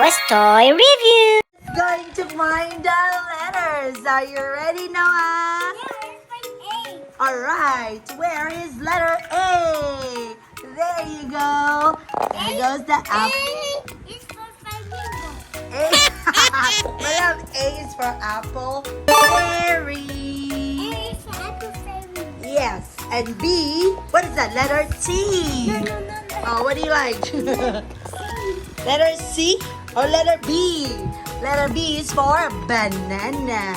Noah's Toy Review. Going to find the letters. Are you ready, Noah? Alright, where is letter A? There you go. There goes the apple. It's for flamingo. A. Well, A is for apple. Berry. A is for apple flamingo. Yes. And B, what is that? Letter T. No. Oh, what do you like? Letter C or letter B? Letter B is for banana.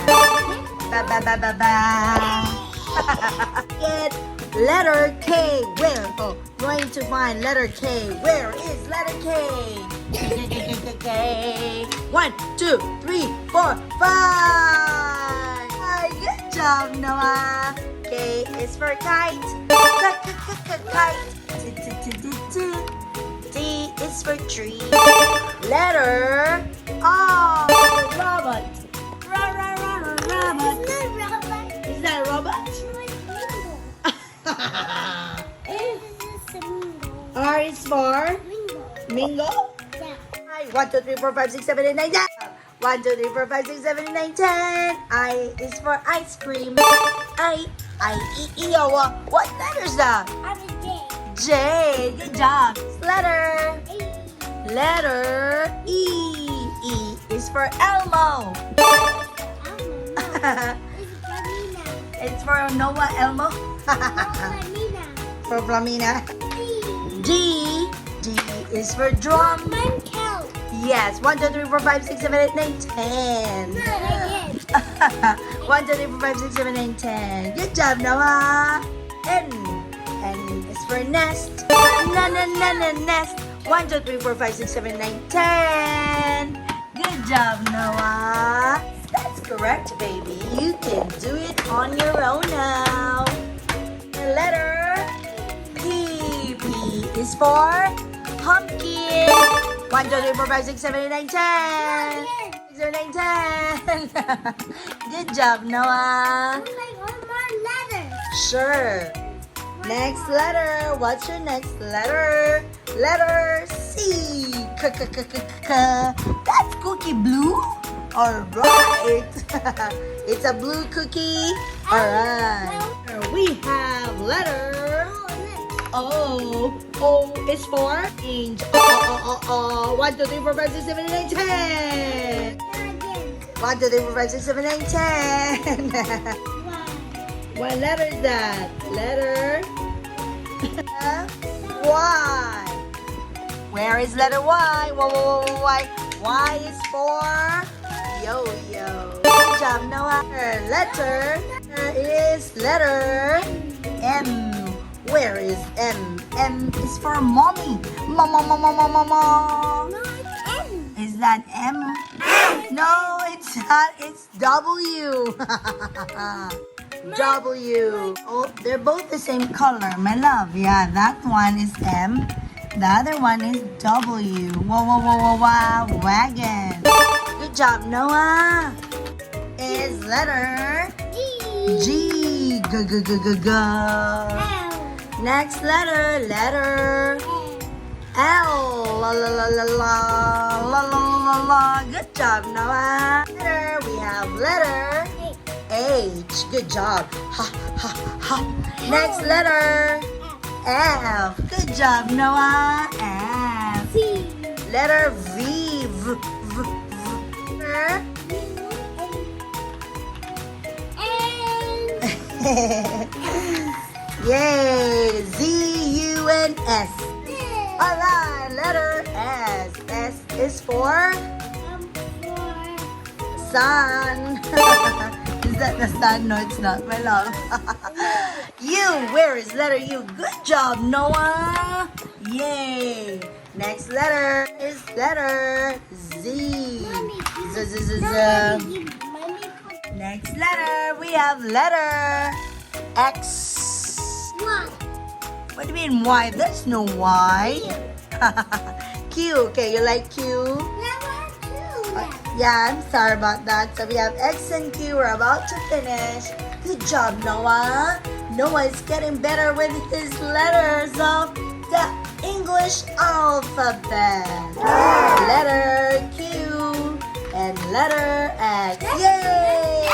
Get letter K. Where? Oh, going to find letter K. Where is letter K? K. 1, 2, 3, 4, 5. Good job, Noah. K is for kite. Kite. T is for tree. Letter R. Robot. Robot. Is that a robot? R is for Mingo. 1, 2, 3, 4, 5, 6, 7, 8, 9, 10. 1, 2, 3, 4, 5, 6, 7, 8, 9, 10. I is for ice cream. I, E, O. What letter is that? J. Good job. Letter E. E is for Elmo. It's for Noah Elmo. For Flamina. D. D is for drum. Yes. 1, 2, 3, 4, 5, 6, 7, 8, 9, 10. 1, 2, 3, 4, 5, 6, 7, 8, 10. Good job, Noah. N. N is for nest. Nest. 1, 2, 3, 4, 5, 6, 7, 9, 10. Good job, Noah. That's correct, baby. You can do it on your own now. The letter P. P is for pumpkin. 1, 2, 3, 4, 5, 6, 7, 8, 9, 10. 6, 7, 8, 10. Good job, Noah. Sure. Next letter. What's your next letter? Letter C. That's cookie blue? Alright. It's a blue cookie. Alright. We have letter O. O is for angel. 1, 2, 3, 4, 5, 6, 7, 8, 9, 10. 1, 2, 3, 4, 5, 6, 7, 8, 10. What letter is that? Letter Y. Where is letter Y? Y. Y is for yo-yo. Good job, Noah. Letter is letter M. Where is M? M is for mommy. Mama. Is that M? No, it's not. It's W. W. Oh, they're both the same color, my love. Yeah, that one is M. The other one is W. Wow, wagon. Good job, Noah. Is letter G. Go. Next letter, letter L. La. Good job, Noah. Letter, we have letter H. Good job. Ha. Next letter F. Good job, Noah. F. Letter V. Yay. Z-U-N-S. Alright, letter S. S is for sun. Is that the sun? No, it's not, my love. U. Where is letter U? Good job, Noah. Yay. Next letter is letter Z. Z. Next letter, we have letter X. What do you mean Y? There's no Y. Q. Okay, you like Q? Yeah, I'm sorry about that. So we have X and Q. We're about to finish. Good job, Noah. Noah is getting better with his letters of the English alphabet. Letter Q. letter X. Yay!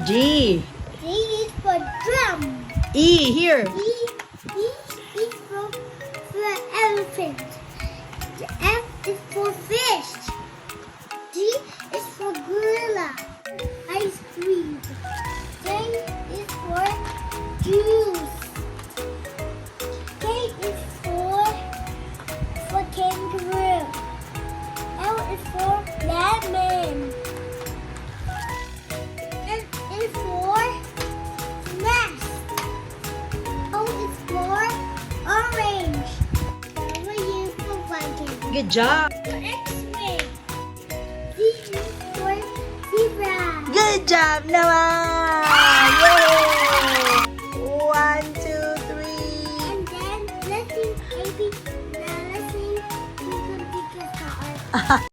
G. D is for drum. E here. E is for elephant. The F is for fish. G is for gorilla. Ice cream. J is for juice. K is for kangaroo. L is for lemon. N is for nest. O is for orange. W is for Viking. Good job. X-ray. Z is for zebra. Good job naman! Yay! 1, 2, 3. And then let's sing ABC. Now let's sing because our